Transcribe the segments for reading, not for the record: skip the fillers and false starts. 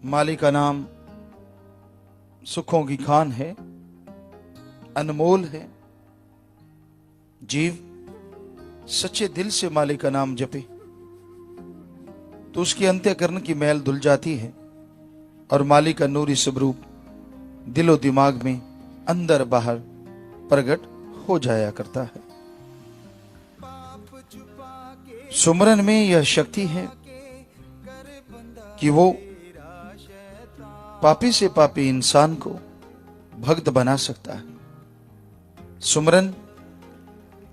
मालिक का नाम सुखों की खान है, अनमोल है। जीव सच्चे दिल से मालिक का नाम जपे तो उसकी अंतःकरण की मैल धुल जाती है और मालिक का नूरी स्वरूप दिलो दिमाग में अंदर बाहर प्रकट हो जाया करता है। सुमरन में यह शक्ति है कि वो पापी से पापी इंसान को भक्त बना सकता है। सुमरन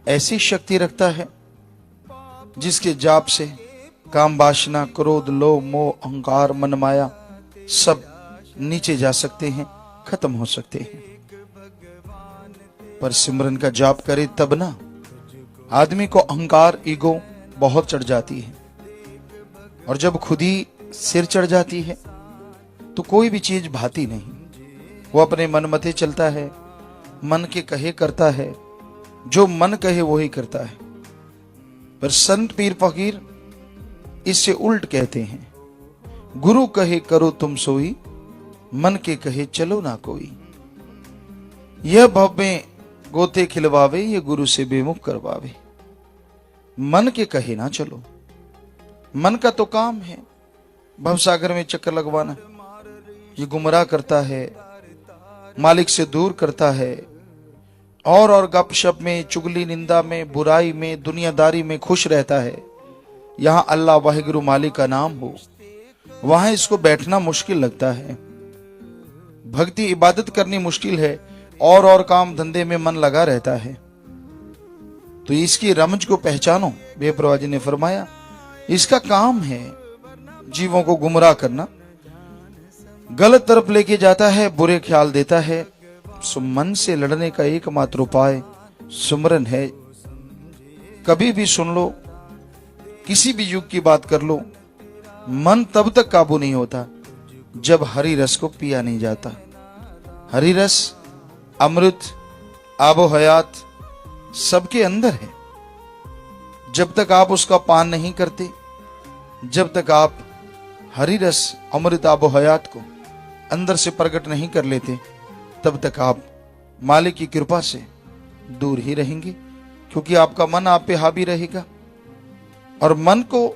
ऐसी शक्ति रखता है जिसके जाप से काम, वासना, क्रोध, लोभ, मोह, अहंकार, मनमाया सब नीचे जा सकते हैं, खत्म हो सकते हैं। पर सिमरन का जाप करे तब ना आदमी को अहंकार, ईगो बहुत चढ़ जाती है और जब खुद ही सिर चढ़ जाती है तो कोई भी चीज भाती नहीं। वो अपने मन मते चलता है, मन के कहे करता है, जो मन कहे वो ही करता है। पर संत पीर फकीर इससे उल्ट कहते हैं, गुरु कहे करो तुम सोई, मन के कहे चलो ना कोई। यह भव में गोते खिलवावे, ये गुरु से बेमुख करवावे। मन के कहे ना चलो। मन का तो काम है भवसागर में चक्कर लगवाना। ये गुमराह करता है, मालिक से दूर करता है और गपशप में, चुगली, निंदा में, बुराई में, दुनियादारी में खुश रहता है। यहां अल्लाह वाहिगुरु मालिक का नाम हो, वहां इसको बैठना मुश्किल लगता है। भक्ति इबादत करनी मुश्किल है और काम धंधे में मन लगा रहता है। तो इसकी रमज को पहचानो। बेपरवाह जी ने फरमाया इसका काम है जीवों को गुमराह करना, गलत तरफ लेके जाता है, बुरे ख्याल देता है। सो मन से लड़ने का एकमात्र उपाय सुमरन है। कभी भी सुन लो, किसी भी युग की बात कर लो, मन तब तक काबू नहीं होता जब हरि रस को पिया नहीं जाता। हरि रस अमृत, आबो हयात सबके अंदर है। जब तक आप उसका पान नहीं करते, जब तक आप हरि रस, अमृत, आबो हयात को अंदर से प्रकट नहीं कर लेते, तब तक आप मालिक की कृपा से दूर ही रहेंगे, क्योंकि आपका मन आप पे हावी रहेगा। और मन को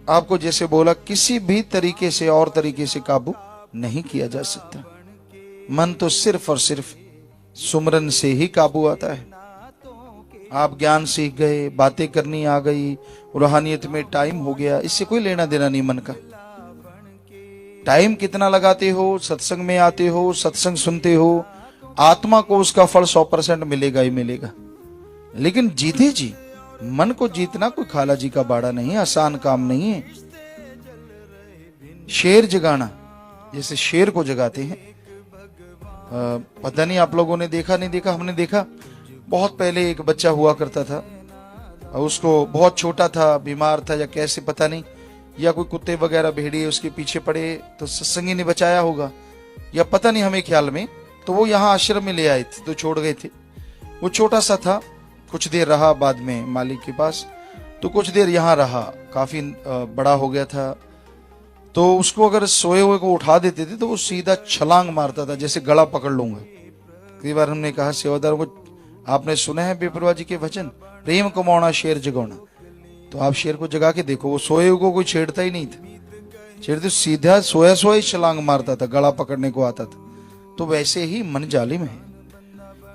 आपको जैसे बोला किसी भी तरीके से और तरीके से काबू नहीं किया जा सकता। मन तो सिर्फ और सिर्फ सुमरन से ही काबू आता है। आप ज्ञान सीख गए, बातें करनी आ गई, रूहानियत में टाइम हो गया, इससे कोई लेना देना नहीं मन का। टाइम कितना लगाते हो, सत्संग में आते हो, सत्संग सुनते हो, आत्मा को उसका फल 100% मिलेगा ही मिलेगा। लेकिन जीते जी मन को जीतना कोई खाला जी का बाड़ा नहीं है, आसान काम नहीं है। शेर जगाना, जैसे शेर को जगाते हैं, पता नहीं आप लोगों ने देखा नहीं देखा, हमने देखा। बहुत पहले एक बच्चा हुआ करता था, उसको बहुत छोटा था, बीमार था या कैसे पता नहीं, या कोई कुत्ते वगैरह भेड़िए उसके पीछे पड़े तो सत्संगी ने बचाया होगा या पता नहीं, हमें ख्याल में। तो वो यहाँ आश्रम में ले आए थे तो छोड़ गए थे। वो छोटा सा था, कुछ देर रहा बाद में मालिक के पास, तो कुछ देर यहाँ रहा, काफी बड़ा हो गया था। तो उसको अगर सोए हुए को उठा देते थे तो वो सीधा छलांग मारता था, जैसे गला पकड़ लूंगा। कई बार हमने कहा सेवादार को, आपने सुना है बेपरवाह जी के वचन, प्रेम कमाना शेर जगाना। तो आप शेर को जगा के देखो, वो सोए हुए को कोई छेड़ता ही नहीं था, छेड़ते सीधा सोया सोया ही छलांग मारता था, गला पकड़ने को आता था। तो वैसे ही मन जालिम है,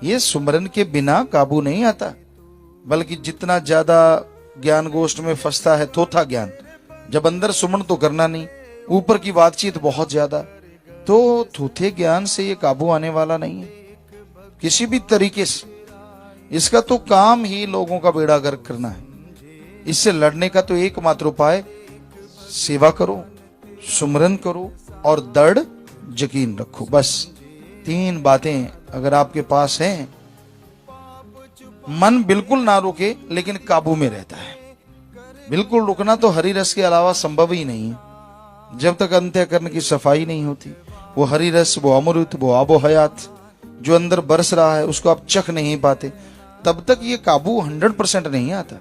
ये सुमरन के बिना काबू नहीं आता। बल्कि जितना ज्यादा ज्ञान गोष्ठ में फंसता है थोथा ज्ञान, जब अंदर सुमन तो करना नहीं, ऊपर की बातचीत बहुत ज्यादा, तो थोथे ज्ञान से ये काबू आने वाला नहीं है किसी भी तरीके से। इसका तो काम ही लोगों का बेड़ा गर्क करना है। इससे लड़ने का तो एकमात्र उपाय सेवा करो, सुमरन करो और दृढ़ यकीन रखो। बस 3 बातें अगर आपके पास हैं, मन बिल्कुल ना रुके लेकिन काबू में रहता है। बिल्कुल रुकना तो हरि रस के अलावा संभव ही नहीं है। जब तक अंतःकरण की सफाई नहीं होती, वो हरि रस, वो अमृत, वो आबो हयात जो अंदर बरस रहा है उसको आप चख नहीं पाते, तब तक ये काबू 100% नहीं आता।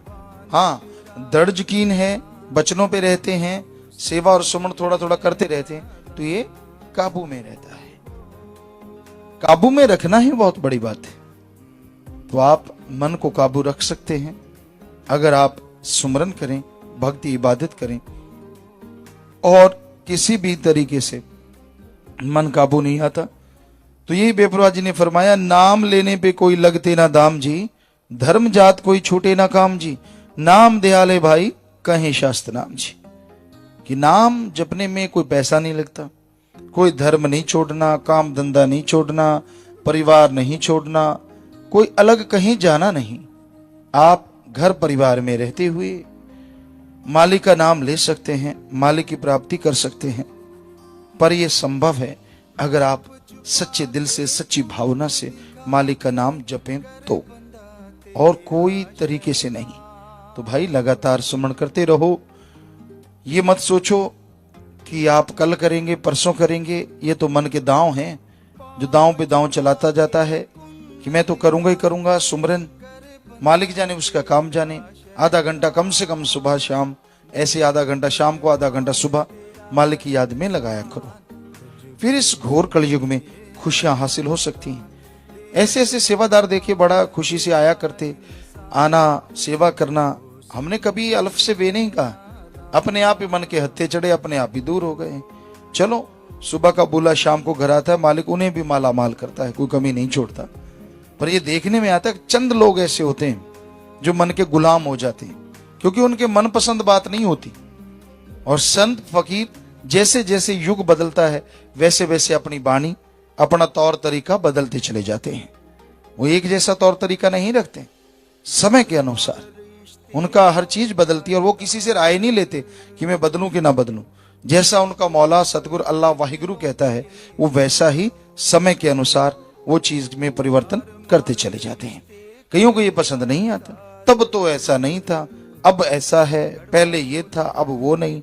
हाँ, दृढ़ यकीन है, बचनों पे रहते हैं, सेवा और सुमन थोड़ा थोड़ा करते रहते हैं, तो ये काबू में रहता है। काबू में रखना ही बहुत बड़ी बात है। तो आप मन को काबू रख सकते हैं अगर आप सुमरन करें, भक्ति इबादत करें, और किसी भी तरीके से मन काबू नहीं आता तो यही बेपरवाह जी ने फरमाया, नाम लेने पे कोई लगते ना दाम जी, धर्म जात कोई छूटे ना काम जी, नाम दयाले भाई कहें शास्त्र नाम जी। कि नाम जपने में कोई पैसा नहीं लगता, कोई धर्म नहीं छोड़ना, काम धंधा नहीं छोड़ना, परिवार नहीं छोड़ना, कोई अलग कहीं जाना नहीं। आप घर परिवार में रहते हुए मालिक का नाम ले सकते हैं, मालिक की प्राप्ति कर सकते हैं। पर यह संभव है अगर आप सच्चे दिल से, सच्ची भावना से मालिक का नाम जपें तो, और कोई तरीके से नहीं। तो भाई लगातार सुमरण करते रहो। ये मत सोचो कि आप कल करेंगे, परसों करेंगे। ये तो मन के दांव हैं जो दांव पे दांव चलाता जाता है कि मैं तो करूंगा ही करूंगा सुमरन, मालिक जाने उसका काम जाने। आधा घंटा कम से कम सुबह शाम, ऐसे आधा घंटा शाम को, आधा घंटा सुबह मालिक की याद में लगाया करो। फिर इस घोर कलयुग में खुशियां हासिल हो सकती हैं। ऐसे ऐसे सेवादार देखे बड़ा खुशी से आया करते, आना, सेवा करना। हमने कभी अल्फ से वे नहीं कहा, अपने आप ही मन के हत्थे चढ़े, अपने आप ही दूर हो गए। चलो सुबह का बुला शाम को घर आता है, मालिक उन्हें भी माला माल करता है, कोई कमी नहीं छोड़ता। पर ये देखने में आता है चंद लोग ऐसे होते हैं जो मन के गुलाम हो जाते हैं, क्योंकि उनके मनपसंद बात नहीं होती। और संत फकीर जैसे जैसे युग बदलता है वैसे वैसे अपनी वाणी, अपना तौर तरीका बदलते चले जाते हैं। वो एक जैसा तौर तरीका नहीं रखते, समय के अनुसार उनका हर चीज बदलती है। और वो किसी से राय नहीं लेते कि मैं बदलूं कि ना बदलूं। जैसा उनका मौला सतगुरु अल्लाह वाहिगुरु कहता है, वो वैसा ही समय के अनुसार वो चीज में परिवर्तन करते चले जाते हैं। कईयों को ये पसंद नहीं आता, तब तो ऐसा नहीं था, अब ऐसा है, पहले ये था, अब वो नहीं।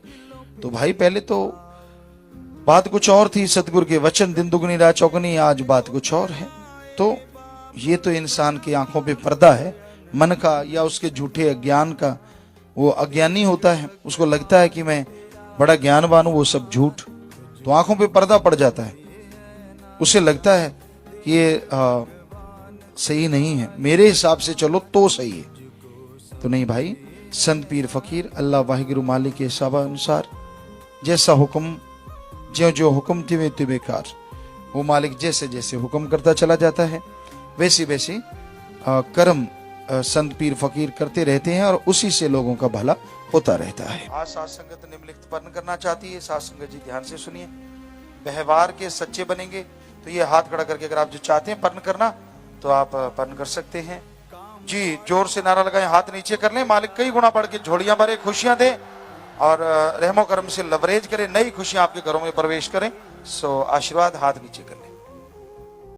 तो भाई पहले तो बात कुछ और थी, सतगुरु के वचन दिन दुगनी रात चौगनी, आज बात कुछ और है। तो ये तो इंसान की आंखों पे पर्दा है मन का, या उसके झूठे अज्ञान का। वो अज्ञानी होता है, उसको लगता है कि मैं बड़ा ज्ञानवान हूं, वो सब झूठ। तो आंखों पे पर्दा पड़ जाता है, उसे लगता है कि ये सही नहीं है, मेरे हिसाब से चलो तो सही है। तो नहीं भाई, संत पीर फकीर अल्लाह वाहिगुरु मालिक के हिसाब अनुसार जैसा हुक्म, ज्यों ज्यों हुक्म तिवे तिवे कार, वो मालिक जैसे जैसे हुक्म करता चला जाता है वैसे वैसे कर्म संत पीर फकीर करते रहते हैं, और उसी से लोगों का भला होता रहता है। आज साध संगत निम्नलिखित पर्ण करना चाहती है। साध संगत जी ध्यान से सुनिए। व्यवहार के सच्चे बनेंगे तो ये हाथ खड़ा करके अगर आप जो चाहते हैं पर्ण करना तो आप पर्ण कर सकते हैं जी। जोर से नारा लगाएं, हाथ नीचे कर लें। मालिक कई गुना बढ़ के झोलियां भरे, खुशियां दे, और रहमो करम से लवरेज करें, नई खुशियां आपके घरों में प्रवेश करें। सो आशीर्वाद, हाथ नीचे कर लें।